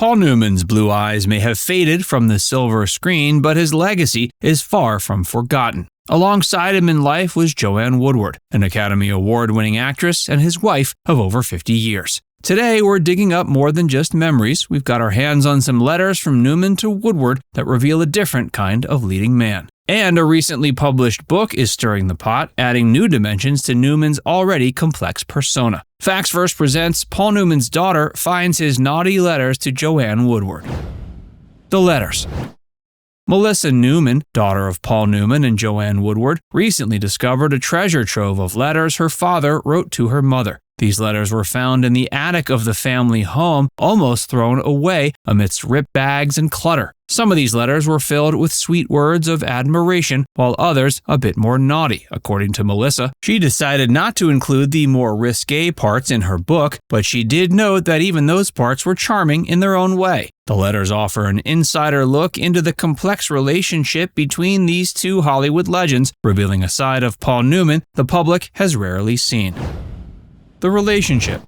Paul Newman's blue eyes may have faded from the silver screen, but his legacy is far from forgotten. Alongside him in life was Joanne Woodward, an Academy Award-winning actress and his wife of over 50 years. Today, we're digging up more than just memories. We've got our hands on some letters from Newman to Woodward that reveal a different kind of leading man. And a recently published book is stirring the pot, adding new dimensions to Newman's already complex persona. Facts First presents Paul Newman's daughter finds his naughty letters to Joanne Woodward. The letters. Melissa Newman, daughter of Paul Newman and Joanne Woodward, recently discovered a treasure trove of letters her father wrote to her mother. These letters were found in the attic of the family home, almost thrown away amidst ripped bags and clutter. Some of these letters were filled with sweet words of admiration, while others a bit more naughty, according to Melissa. She decided not to include the more risque parts in her book, but she did note that even those parts were charming in their own way. The letters offer an insider look into the complex relationship between these two Hollywood legends, revealing a side of Paul Newman the public has rarely seen. The relationship.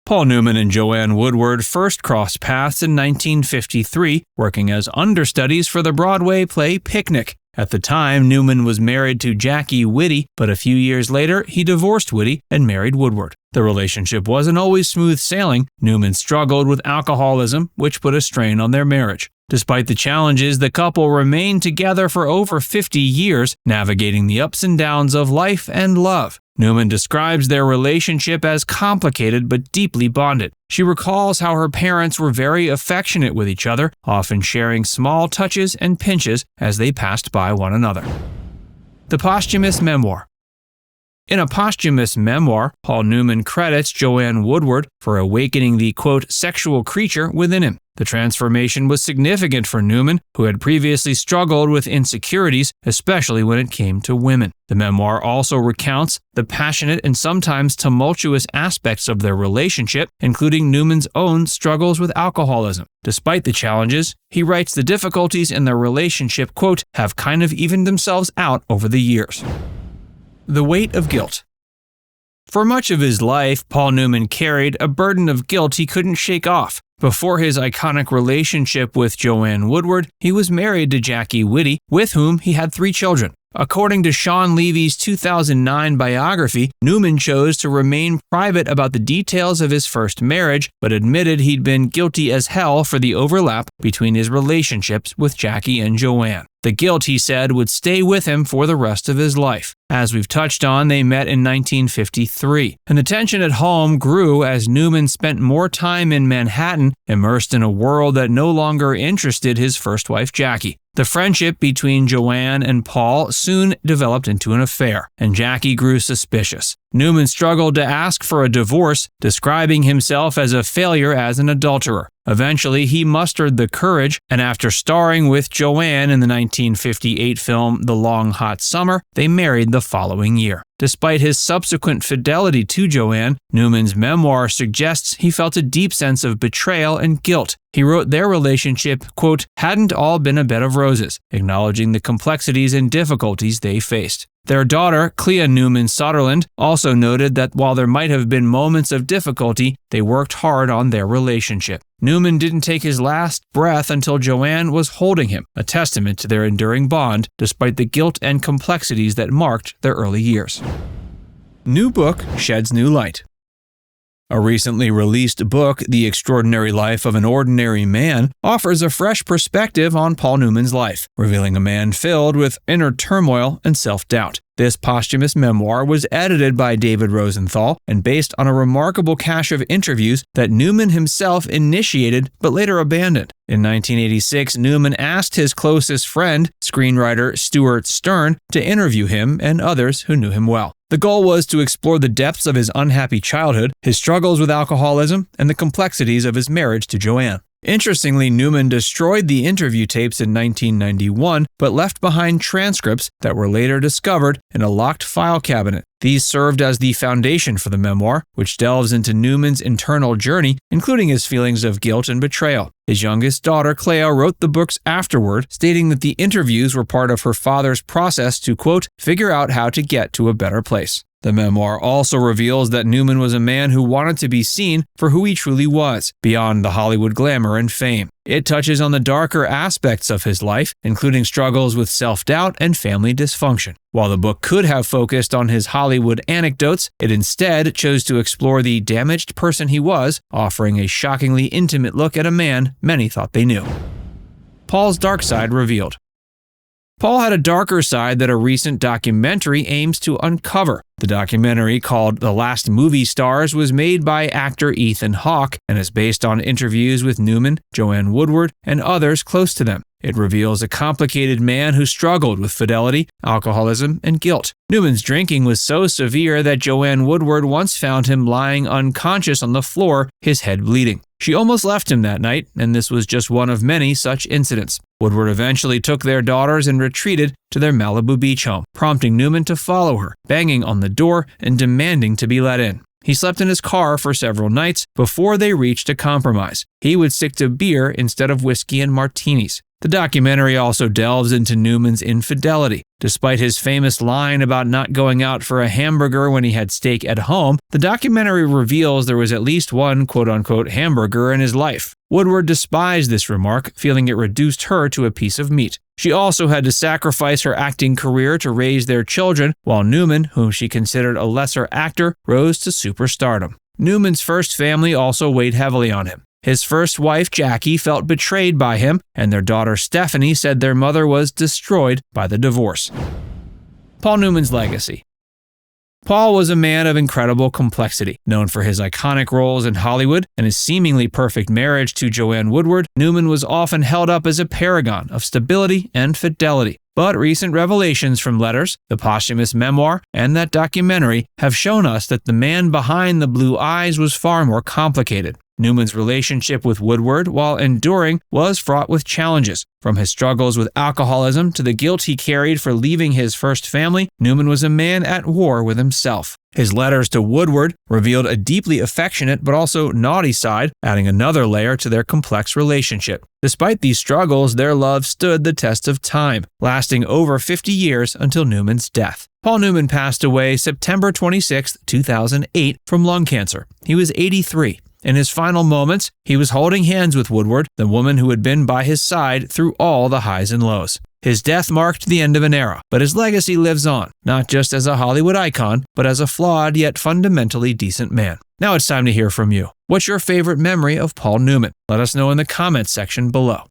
Paul Newman and Joanne Woodward first crossed paths in 1953, working as understudies for the Broadway play Picnic. At the time, Newman was married to Jackie Whitty, but a few years later, he divorced Whitty and married Woodward. The relationship wasn't always smooth sailing. Newman struggled with alcoholism, which put a strain on their marriage. Despite the challenges, the couple remained together for over 50 years, navigating the ups and downs of life and love. Newman describes their relationship as complicated but deeply bonded. She recalls how her parents were very affectionate with each other, often sharing small touches and pinches as they passed by one another. The Posthumous Memoir. In a posthumous memoir, Paul Newman credits Joanne Woodward for awakening the, quote, sexual creature within him. The transformation was significant for Newman, who had previously struggled with insecurities, especially when it came to women. The memoir also recounts the passionate and sometimes tumultuous aspects of their relationship, including Newman's own struggles with alcoholism. Despite the challenges, he writes the difficulties in their relationship, quote, have kind of evened themselves out over the years. The weight of guilt. For much of his life, Paul Newman carried a burden of guilt he couldn't shake off. Before his iconic relationship with Joanne Woodward, he was married to Jackie Whitty, with whom he had 3 children. According to Sean Levy's 2009 biography, Newman chose to remain private about the details of his first marriage, but admitted he'd been guilty as hell for the overlap between his relationships with Jackie and Joanne. The guilt, he said, would stay with him for the rest of his life. As we've touched on, they met in 1953, and the tension at home grew as Newman spent more time in Manhattan, immersed in a world that no longer interested his first wife, Jackie. The friendship between Joanne and Paul soon developed into an affair, and Jackie grew suspicious. Newman struggled to ask for a divorce, describing himself as a failure as an adulterer. Eventually, he mustered the courage, and after starring with Joanne in the 1958 film The Long Hot Summer, they married the following year. Despite his subsequent fidelity to Joanne, Newman's memoir suggests he felt a deep sense of betrayal and guilt. He wrote their relationship, quote, hadn't all been a bed of roses, acknowledging the complexities and difficulties they faced. Their daughter, Clea Newman Sutherland, also noted that while there might have been moments of difficulty, they worked hard on their relationship. Newman didn't take his last breath until Joanne was holding him, a testament to their enduring bond, despite the guilt and complexities that marked their early years. New book sheds new light. A recently released book, The Extraordinary Life of an Ordinary Man, offers a fresh perspective on Paul Newman's life, revealing a man filled with inner turmoil and self-doubt. This posthumous memoir was edited by David Rosenthal and based on a remarkable cache of interviews that Newman himself initiated but later abandoned. In 1986, Newman asked his closest friend, screenwriter Stuart Stern, to interview him and others who knew him well. The goal was to explore the depths of his unhappy childhood, his struggles with alcoholism, and the complexities of his marriage to Joanne. Interestingly, Newman destroyed the interview tapes in 1991, but left behind transcripts that were later discovered in a locked file cabinet. These served as the foundation for the memoir, which delves into Newman's internal journey, including his feelings of guilt and betrayal. His youngest daughter, Clea, wrote the books afterward, stating that the interviews were part of her father's process to, quote, figure out how to get to a better place. The memoir also reveals that Newman was a man who wanted to be seen for who he truly was, beyond the Hollywood glamour and fame. It touches on the darker aspects of his life, including struggles with self-doubt and family dysfunction. While the book could have focused on his Hollywood anecdotes, it instead chose to explore the damaged person he was, offering a shockingly intimate look at a man many thought they knew. Paul's dark side revealed. Paul had a darker side that a recent documentary aims to uncover. The documentary, called The Last Movie Stars, was made by actor Ethan Hawke and is based on interviews with Newman, Joanne Woodward, and others close to them. It reveals a complicated man who struggled with fidelity, alcoholism, and guilt. Newman's drinking was so severe that Joanne Woodward once found him lying unconscious on the floor, his head bleeding. She almost left him that night, and this was just one of many such incidents. Woodward eventually took their daughters and retreated to their Malibu beach home, prompting Newman to follow her, banging on the door and demanding to be let in. He slept in his car for several nights before they reached a compromise. He would stick to beer instead of whiskey and martinis. The documentary also delves into Newman's infidelity. Despite his famous line about not going out for a hamburger when he had steak at home, the documentary reveals there was at least one quote-unquote hamburger in his life. Woodward despised this remark, feeling it reduced her to a piece of meat. She also had to sacrifice her acting career to raise their children, while Newman, whom she considered a lesser actor, rose to superstardom. Newman's first family also weighed heavily on him. His first wife, Jackie, felt betrayed by him, and their daughter, Stephanie, said their mother was destroyed by the divorce. Paul Newman's legacy. Paul was a man of incredible complexity. Known for his iconic roles in Hollywood and his seemingly perfect marriage to Joanne Woodward, Newman was often held up as a paragon of stability and fidelity. But recent revelations from letters, the Posthumous Memoir, and that documentary have shown us that the man behind the blue eyes was far more complicated. Newman's relationship with Woodward, while enduring, was fraught with challenges. From his struggles with alcoholism to the guilt he carried for leaving his first family, Newman was a man at war with himself. His letters to Woodward revealed a deeply affectionate but also naughty side, adding another layer to their complex relationship. Despite these struggles, their love stood the test of time, lasting over 50 years until Newman's death. Paul Newman passed away September 26, 2008, from lung cancer. He was 83. In his final moments, he was holding hands with Woodward, the woman who had been by his side through all the highs and lows. His death marked the end of an era, but his legacy lives on, not just as a Hollywood icon, but as a flawed yet fundamentally decent man. Now it's time to hear from you. What's your favorite memory of Paul Newman? Let us know in the comments section below.